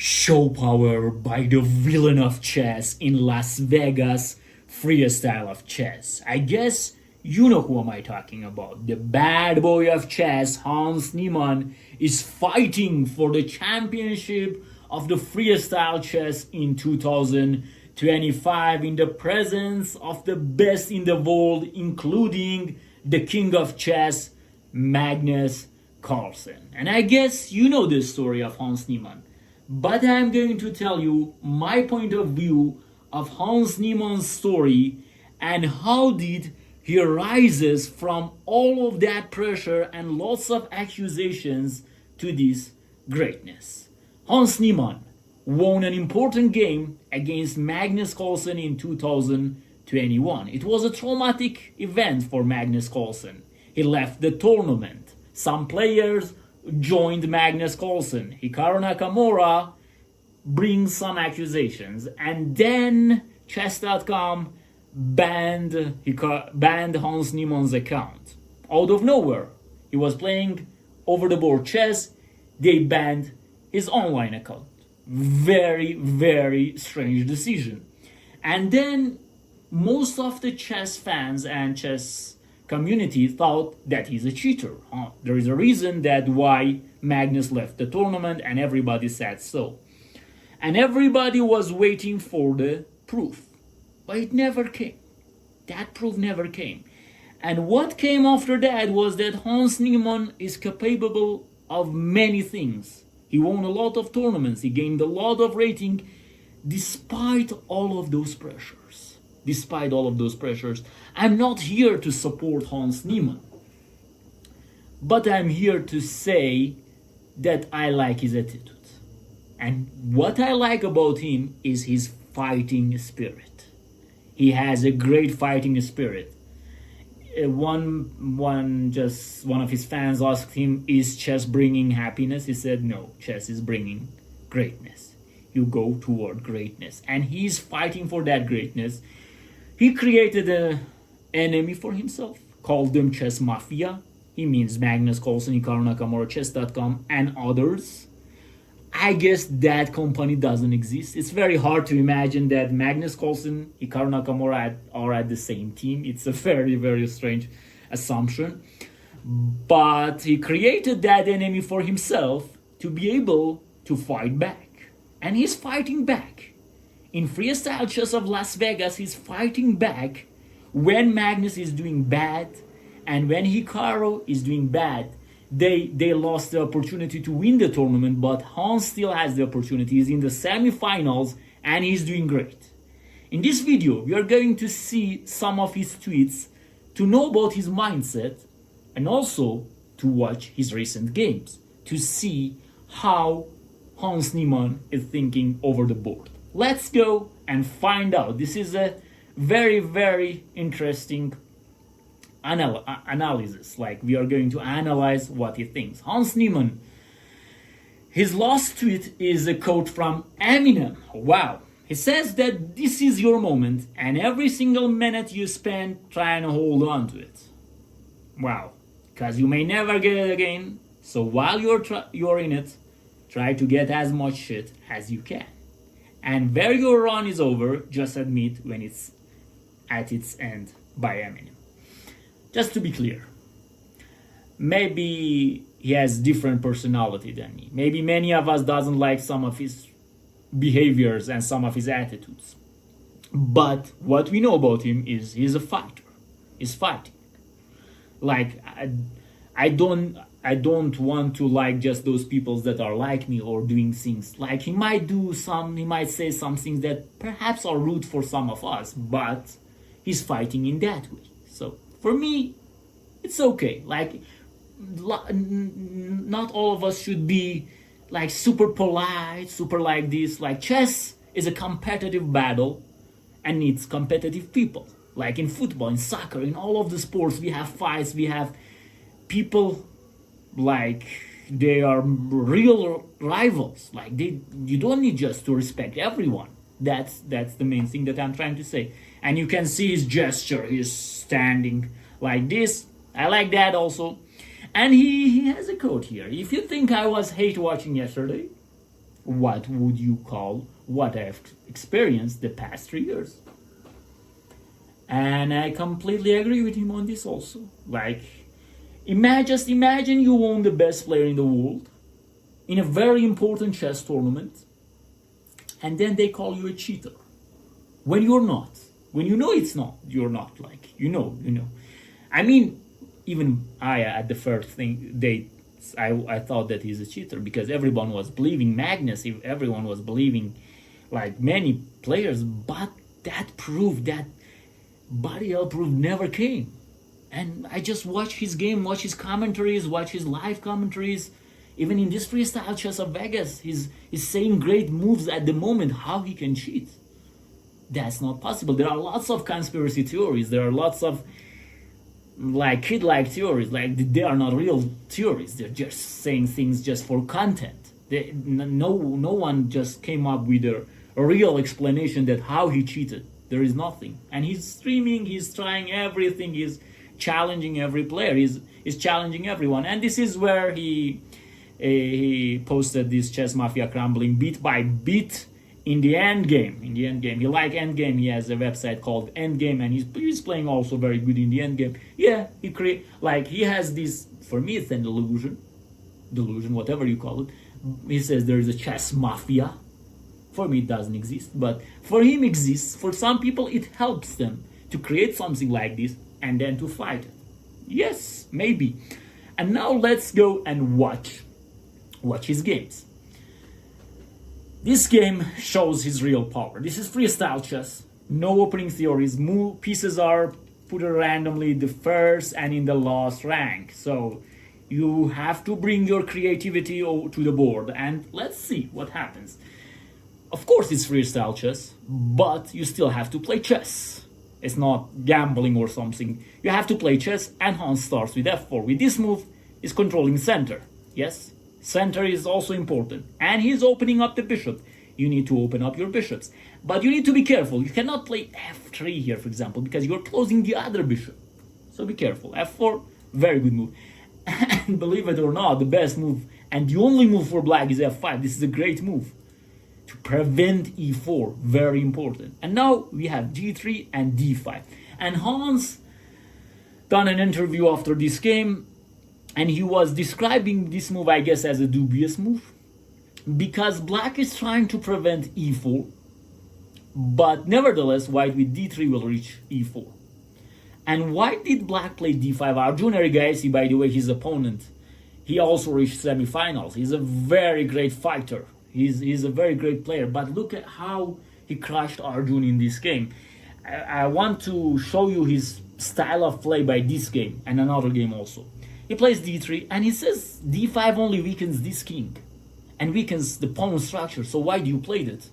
Show power by the villain of chess in Las Vegas freestyle of chess. I guess you know who am I talking about. The bad boy of chess, Hans Niemann, is fighting for the championship of the freestyle chess in 2025 in the presence of the best in the world, including the king of chess, Magnus Carlsen. And I guess you know the story of Hans Niemann. But I'm going to tell you my point of view of Hans Niemann's story and how did he rises from all of that pressure and lots of accusations to this greatness. Hans Niemann won an important game against Magnus Carlsen in 2021. It was a traumatic event for Magnus Carlsen. He left the tournament. Some players joined Magnus Carlsen. Hikaru Nakamura brings some accusations, and then chess.com banned Hans Niemann's account. Out of nowhere, he was playing over the board chess, they banned his online account. Very, very strange decision. And then most of the chess fans and chess community thought that he's a cheater. There is a reason that why Magnus left the tournament, and everybody said so. And everybody was waiting for the proof. But it never came. That proof never came. And what came after that was that Hans Niemann is capable of many things. He won a lot of tournaments. He gained a lot of rating despite all of those pressures. Despite all of those pressures, I'm not here to support Hans Niemann, but I'm here to say that I like his attitude. And what I like about him is his fighting spirit. He has a great fighting spirit. One of his fans asked him, "Is chess bringing happiness?" He said, "No, chess is bringing greatness. You go toward greatness." And he's fighting for that greatness. He created an enemy for himself, called them Chess Mafia. He means Magnus Carlsen, Hikaru Nakamura, chess.com, and others. I guess that company doesn't exist. It's very hard to imagine that Magnus Carlsen, Hikaru Nakamura are at the same team. It's a very, very strange assumption. But he created that enemy for himself to be able to fight back. And he's fighting back. In freestyle chess of Las Vegas, he's fighting back when Magnus is doing bad and when Hikaru is doing bad. They lost the opportunity to win the tournament, but Hans still has the opportunity. He's in the semifinals and he's doing great. In this video, we are going to see some of his tweets to know about his mindset and also to watch his recent games to see how Hans Niemann is thinking over the board. Let's go and find out. This is a very, very interesting analysis. Like, we are going to analyze what he thinks. Hans Niemann, his last tweet is a quote from Eminem. Wow. He says that this is your moment and every single minute you spend trying to hold on to it. Wow. Because you may never get it again. So while you're in it, try to get as much shit as you can. And where your run is over, just admit when it's at its end, by Eminem. Just to be clear, maybe he has different personality than me. Maybe many of us doesn't like some of his behaviors and some of his attitudes. But what we know about him is he's a fighter. He's fighting. Like, I don't want to like just those people that are like me or doing things. Like, he might say some things that perhaps are rude for some of us, but he's fighting in that way. So for me, it's okay. Like, not all of us should be like super polite, super like this. Like, chess is a competitive battle and needs competitive people. Like in football, in soccer, in all of the sports, we have fights, we have people like they are real rivals. Like, you don't need just to respect everyone. That's the main thing that I'm trying to say. And you can see his gesture. He's standing like this. I like that also. And he has a quote here. If you think I was hate watching yesterday, what would you call what I've experienced the past 3 years. And I completely agree with him on this also. Like, just imagine you own the best player in the world in a very important chess tournament, and then they call you a cheater when you're not. When you know it's not, you're not. Like, you know. I mean, even I at the first date, I thought that he's a cheater because everyone was believing Magnus, everyone was believing like many players, but that body proof never came. And I just watch his game, watch his commentaries, watch his live commentaries. Even in this freestyle chess of Vegas, he's saying great moves at the moment. How he can cheat? That's not possible. There are lots of conspiracy theories. There are lots of like kid-like theories. Like, they are not real theories. They're just saying things just for content. No one just came up with a real explanation that how he cheated. There is nothing. And he's streaming. He's trying everything. He's challenging every player. He's challenging everyone. And this is where he posted this Chess Mafia crumbling bit by bit in the end game. He like end game. He has a website called Endgame, and he's playing also very good in the end game. Yeah, he has this. For me, it's an delusion, whatever you call it. He says there is a chess mafia. For me, it doesn't exist, but for him, exists. For some people, it helps them to create something like this and then to fight it. Yes, maybe. And now let's go and watch his games. This game shows his real power. This is freestyle chess. No opening theories. Pieces are put randomly in the first and in the last rank. So you have to bring your creativity to the board. And let's see what happens. Of course it's freestyle chess, but you still have to play chess. It's not gambling or something. You have to play chess, and Hans starts with f4. With this move, he's controlling center. Yes? Center is also important. And he's opening up the bishop. You need to open up your bishops. But you need to be careful. You cannot play f3 here, for example, because you're closing the other bishop. So be careful. f4, very good move. And believe it or not, the best move, and the only move for black is f5. This is a great move to prevent e4. Very important. And now we have g3 and d5. And Hans done an interview after this game, and he was describing this move, I guess, as a dubious move, because black is trying to prevent e4, but nevertheless, white with d3 will reach e4. And why did black play d5? Arjun Erigaisi, by the way, his opponent, he also reached semifinals. He's a very great fighter. He's a very great player, but look at how he crushed Arjun in this game. I want to show you his style of play by this game and another game also. He plays d3, and he says d5 only weakens this king and weakens the pawn structure. So why do you play that?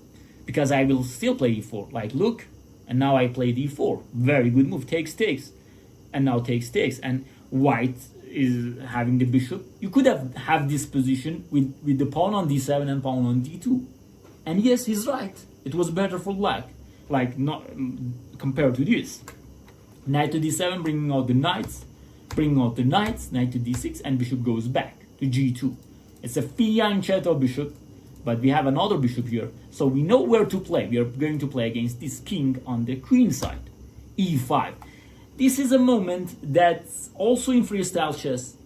Because I will still play e4. Like, look, and now I play d4. Very good move. Takes, and now takes. And white is having the bishop. You could have this position with the pawn on d7 and pawn on d2. And yes, he's right. It was better for black. Like, not compared to this. Knight to d7, bringing out the knights. Knight to d6, and bishop goes back to g2. It's a fianchetto bishop, but we have another bishop here, so we know where to play. We are going to play against this king on the queen side, e5. This is a moment that's also in freestyle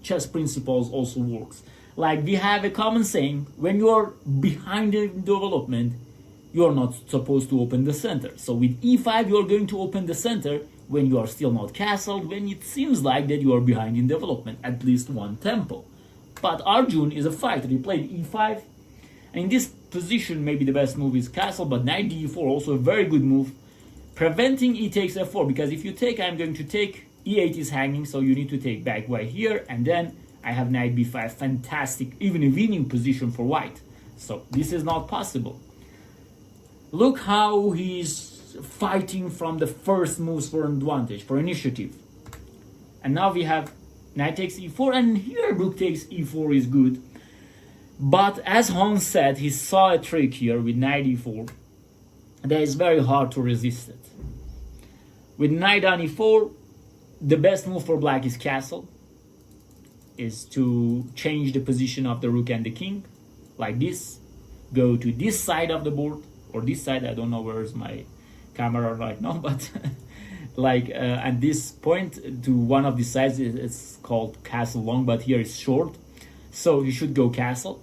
chess principles also works. Like, we have a common saying, when you're behind the development, you're not supposed to open the center. So with e5, you're going to open the center when you are still not castled, when it seems like that you are behind in development, at least one tempo. But Arjun is a fighter. He played e5, and in this position, maybe the best move is castle, but knight d4, also a very good move, preventing e takes f4, because if you take, I'm going to take, e8 is hanging, so you need to take back white here, and then I have knight b5, fantastic, even a winning position for white. So this is not possible. Look how he's fighting from the first moves for advantage, for initiative. And now we have knight takes e4, and here rook takes e4 is good. But as Hans said, he saw a trick here with knight e4 that is very hard to resist it. With knight on e4, the best move for black is castle, is to change the position of the rook and the king, like this. go to this side of the board, or this side. I don't know where's my camera right now, but like at this point to one of the sides, it's called castle long, but here it's short. So you should go castle.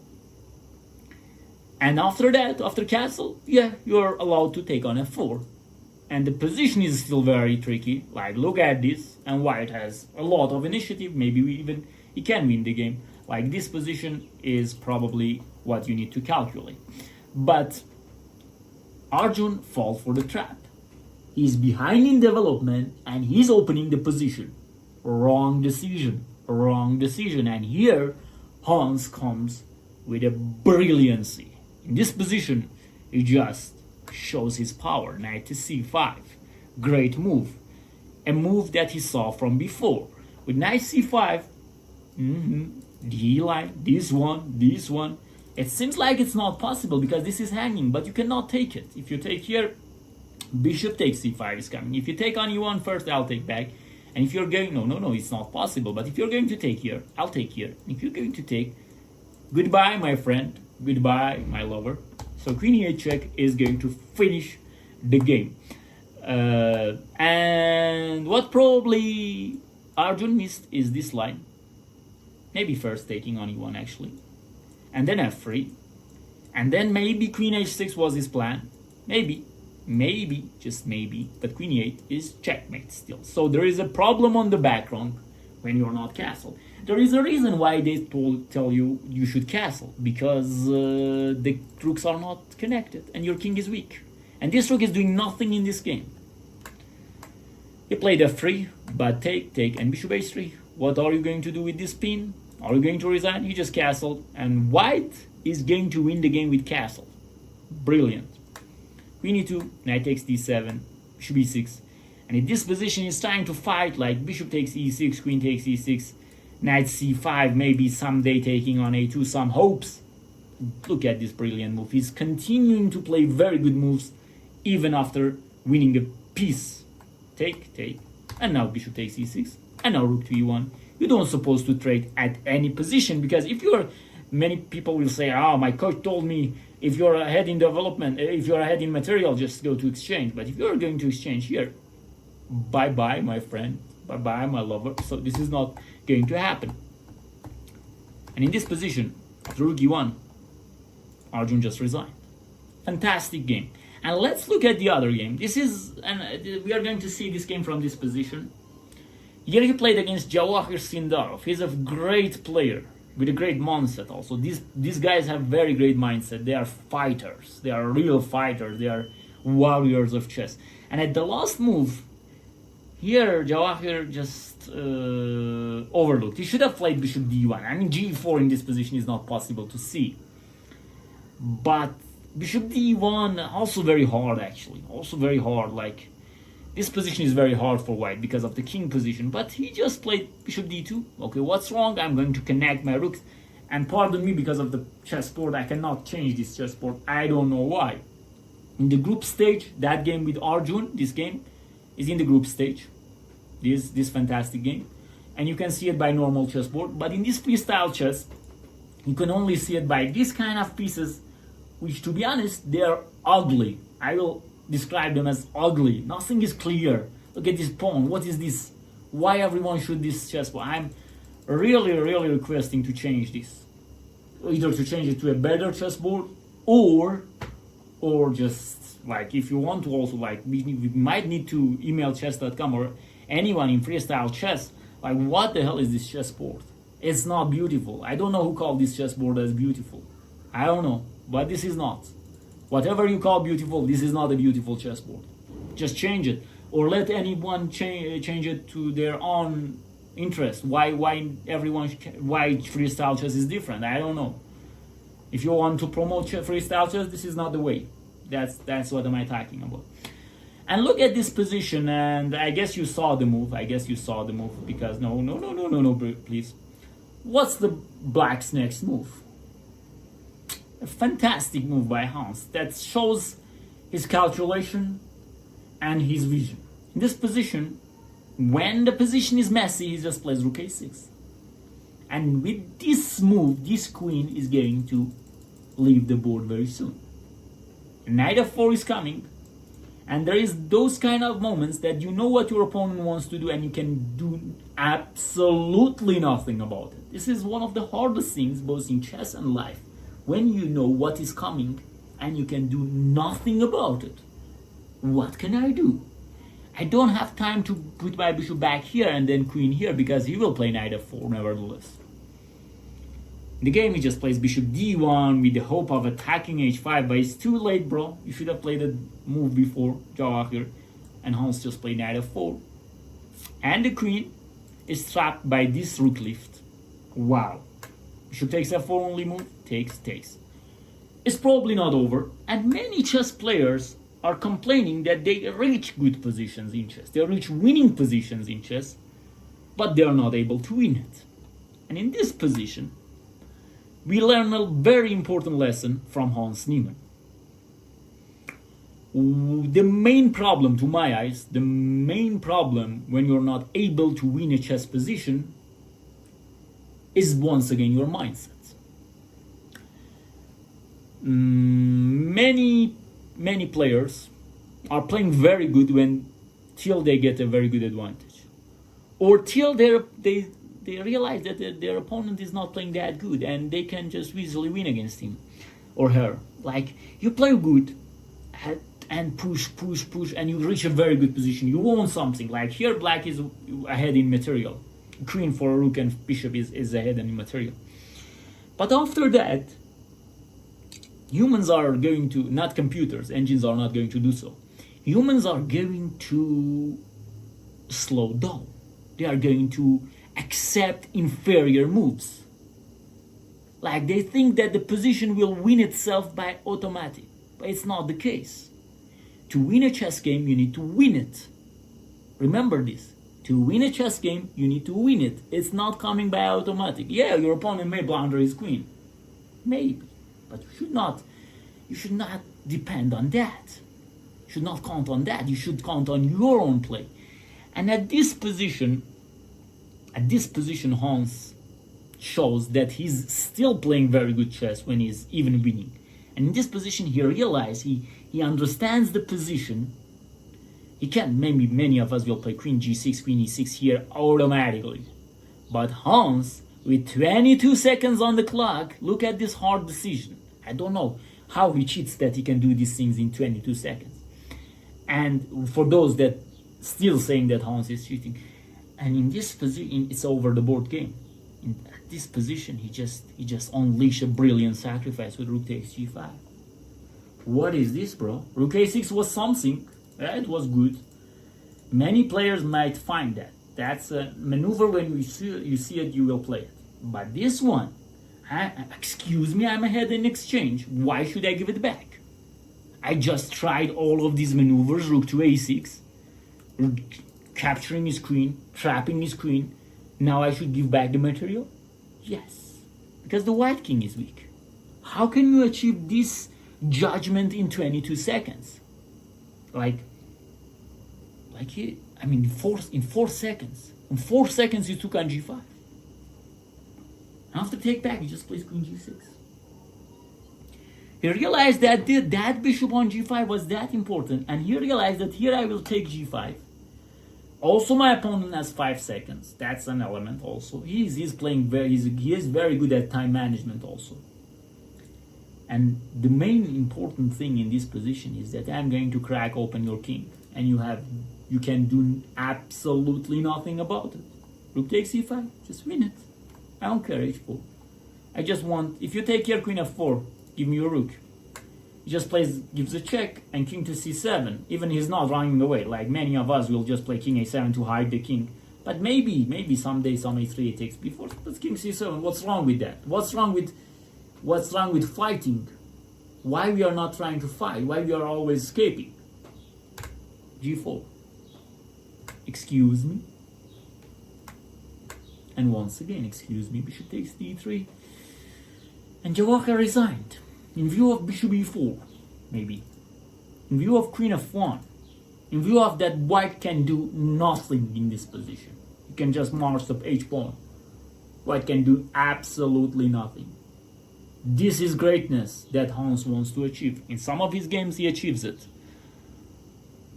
And after that, after castle, yeah, you're allowed to take on f4. And the position is still very tricky. Like, look at this, and white has a lot of initiative. Maybe he can win the game. Like, this position is probably what you need to calculate. But Arjun falls for the trap. He's behind in development, and he's opening the position. Wrong decision. Wrong decision. And here, Hans comes with a brilliancy. In this position, he just shows his power. Knight to c5. Great move. A move that he saw from before. With knight c5, D line, this one. It seems like it's not possible because this is hanging, but you cannot take it. If you take here, bishop takes c5 is coming. If you take on e1 first, I'll take back. And if you're going, no, it's not possible. But if you're going to take here, I'll take here. If you're going to take, goodbye, my friend. Goodbye, my lover. So queen e8 check is going to finish the game. And what probably Arjun missed is this line. Maybe first taking on e1 actually. And then f3. And then maybe queen h6 was his plan. Maybe, just maybe. But queen e8 is checkmate still. So there is a problem on the background when you're not castled. There is a reason why they tell you you should castle. Because the rooks are not connected and your king is weak. And this rook is doing nothing in this game. He played f3, but take, and bishop h3. What are you going to do with this pin? Are you going to resign? You just castled. And white is going to win the game with castle. Brilliant. Queen e2, knight takes d7, bishop e6. And in this position, he's trying to fight like bishop takes e6, queen takes e6, knight c5, maybe someday taking on a2, some hopes. Look at this brilliant move. He's continuing to play very good moves even after winning a piece. Take, and now bishop takes e6, and now rook to e1. You don't supposed to trade at any position, because if you're, many people will say, oh, my coach told me if you're ahead in development, if you're ahead in material, just go to exchange. But if you're going to exchange here, bye-bye, my friend, bye-bye, my lover. So this is not going to happen. And in this position, after rook e1, Arjun just resigned. Fantastic game. And let's look at the other game. This is, and we are going to see this game from this position. Here he played against Jawahir Sindarov. He's a great player with a great mindset also. These guys have very great mindset. They are fighters. They are real fighters. They are warriors of chess. And at the last move, here Jawahir just overlooked. He should have played bishop d1. I mean, g4 in this position is not possible to see. But bishop d1 also very hard actually. Also very hard. Like, this position is very hard for white because of the king position. But he just played bishop d2. Okay, what's wrong? I'm going to connect my rooks. And pardon me, because of the chessboard, I cannot change this chessboard. I don't know why. In the group stage, that game with Arjun, this game is in the group stage. This fantastic game. And you can see it by normal chessboard. But in this freestyle chess, you can only see it by this kind of pieces, which, to be honest, they are ugly. I will describe them as ugly. Nothing is clear. Look at this pawn. What is this? Why everyone should this chessboard? I'm really requesting to change this. Either to change it to a better chessboard, or just, like, if you want to also, like, we might need to email chess.com or anyone in freestyle chess, like, what the hell is this chessboard? It's not beautiful. I don't know who called this chessboard as beautiful. I don't know, but this is not. Whatever you call beautiful, this is not a beautiful chessboard. Just change it, or let anyone change it to their own interest. Why freestyle chess is different? I don't know. If you want to promote freestyle chess, this is not the way. That's what am I talking about. And look at this position, and I guess you saw the move. Because no, please. What's the black's next move? A fantastic move by Hans that shows his calculation and his vision. In this position, when the position is messy, he just plays rook a6. And with this move, this queen is going to leave the board very soon. Knight f4 is coming, and there is those kind of moments that you know what your opponent wants to do and you can do absolutely nothing about it. This is one of the hardest things both in chess and life, when you know what is coming and you can do nothing about it. What can I do? I don't have time to put my bishop back here and then queen here because he will play knight f4 nevertheless. In the game he just plays bishop d1 with the hope of attacking h5, but it's too late, bro. You should have played the move before, Jawahir. And Hans just played knight f4. And the queen is trapped by this rook lift. Wow. Bishop takes f4 only move, takes. It's probably not over, and many chess players are complaining that they reach good positions in chess. They reach winning positions in chess, but they are not able to win it. And in this position, we learn a very important lesson from Hans Niemann. The main problem, to my eyes, the main problem when you're not able to win a chess position is once again your mindset. Many players are playing very good till they get a very good advantage, or till they realize that their opponent is not playing that good and they can just easily win against him or her. Like, you play good and push, and you reach a very good position. You own something. Like here, black is ahead in material. Queen for a rook and bishop is ahead in material. But after that, humans are going to, not computers, engines are not going to do so. Humans are going to slow down. They are going to accept inferior moves. Like, they think that the position will win itself by automatic, but it's not the case. To win a chess game, you need to win it. Remember this. To win a chess game, you need to win it. It's not coming by automatic. Yeah, your opponent may blunder his queen. Maybe. But you should not depend on that. You should not count on that. You should count on your own play. And at this position, Hans shows that he's still playing very good chess when he's even winning. And in this position, he realizes he understands the position. He can, maybe many of us will play queen g6, queen e6 here automatically. But Hans, with 22 seconds on the clock, look at this hard decision. I don't know how he cheats that he can do these things in 22 seconds. And for those that still saying that Hans is cheating, and in this position, it's over the board game. In this position, he just unleashed a brilliant sacrifice with rook takes g5. What is this, bro? Rook a6 was something. It was good. Many players might find that. That's a maneuver when you see it, you will play it. But this one, excuse me, I'm ahead in exchange. Why should I give it back? I just tried all of these maneuvers, rook to a6, capturing his queen, trapping his queen. Now I should give back the material? Yes, because the white king is weak. How can you achieve this judgment in 22 seconds? In 4 seconds. In 4 seconds, you took on g5. After take back, he just plays queen g6. He realized that that bishop on g5 was that important, and he realized that here I will take g5. Also, my opponent has 5 seconds. That's an element also. He is very good at time management also. And the main important thing in this position is that I'm going to crack open your king, and you can do absolutely nothing about it. Rook takes c5, just win it. I don't care h4. I just want, if you take here queen f4, give me your rook. He just gives a check, and king to c7. Even he's not running away. Like many of us will just play king a7 to hide the king. But maybe someday some a3 takes before. But king c7. What's wrong with that? What's wrong with fighting? Why we are not trying to fight? Why we are always escaping? g4. Excuse me. And once again, excuse me, bishop takes d3. And Jawahir resigned. In view of bishop e4, maybe. In view of queen f1. In view of that white can do nothing in this position. You can just march the h pawn. White can do absolutely nothing. This is greatness that Hans wants to achieve. In some of his games, he achieves it.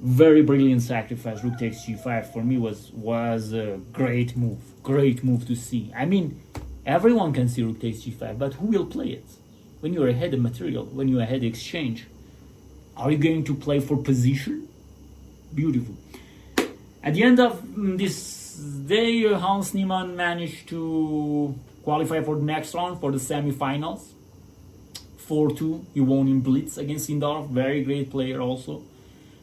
Very brilliant sacrifice. Rook takes g5 for me was a great move. Great move to see. I mean, everyone can see rook takes g5, but who will play it? When you're ahead of material, when you're ahead of exchange, are you going to play for position? Beautiful. At the end of this day, Hans Niemann managed to qualify for the next round, for the semifinals. 4-2, he won in blitz against Sindarov. Very great player also.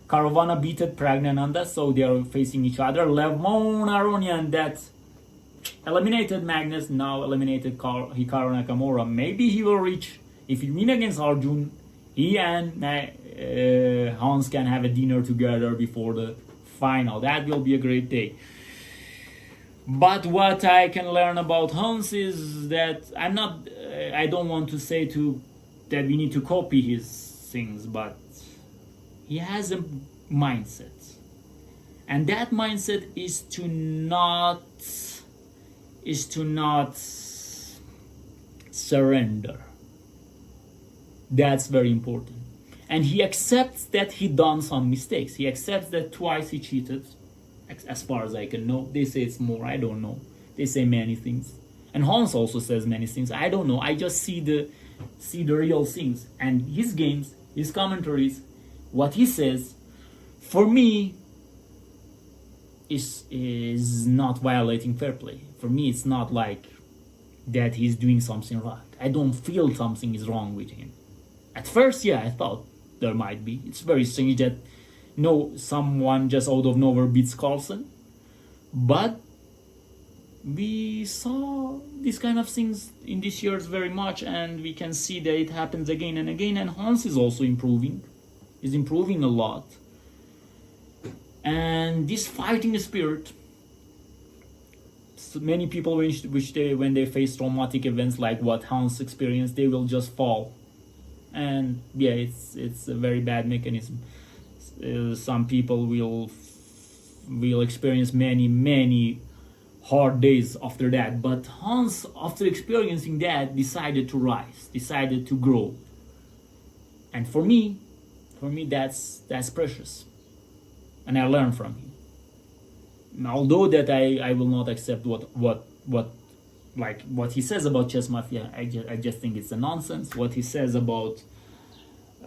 Caravana beat Pragnananda, so they are facing each other. Levon Aronian that eliminated Magnus, now eliminated Hikaru Nakamura. Maybe he will reach, if he win against Arjun, he and Hans can have a dinner together before the final. That will be a great day. But what I can learn about Hans is that I don't want to say that we need to copy his things, but he has a mindset. And that mindset is to not surrender. That's very important. And he accepts that he done some mistakes. He accepts that twice he cheated, as far as I can know. They say it's more, I don't know. They say many things. And Hans also says many things. I don't know. I just see the real things. And his games, his commentaries, what he says, for me, is not violating fair play. For me, it's not like that he's doing something right. I don't feel something is wrong with him. At first, yeah, I thought there might be. It's very strange that someone just out of nowhere beats Carlsen. But we saw these kind of things in these years very much, and we can see that it happens again and again. And Hans is also improving. He's improving a lot. And this fighting spirit, so many people when they face traumatic events like what Hans experienced, they will just fall. And yeah, it's a very bad mechanism. Some people will experience many hard days after that. But Hans, after experiencing that, decided to rise, decided to grow. And for me, that's precious. And I learn from him. Although that I will not accept what he says about chess mafia, I just think it's a nonsense. What he says about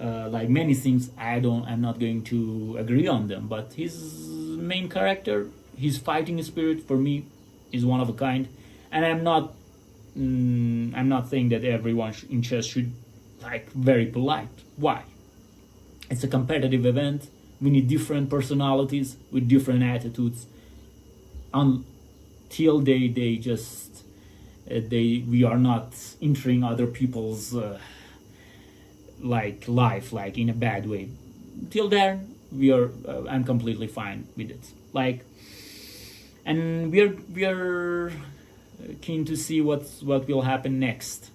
like many things, I'm not going to agree on them. But his main character, his fighting spirit, for me, is one of a kind. And I'm not saying that everyone in chess should very polite. Why? It's a competitive event. We need different personalities with different attitudes. Until we are not entering other people's life in a bad way. Till then, I'm completely fine with it. And we are keen to see what will happen next,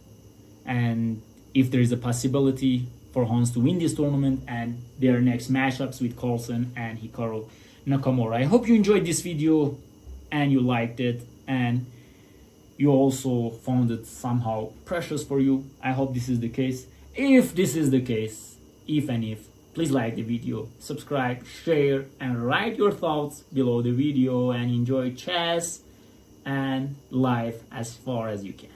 and if there is a possibility for Hans to win this tournament and their next matchups with Carlsen and Hikaru Nakamura. I hope you enjoyed this video and you liked it, and you also found it somehow precious for you. I hope this is the case. If this is the case, please like the video, subscribe, share, and write your thoughts below the video, and enjoy chess and life as far as you can.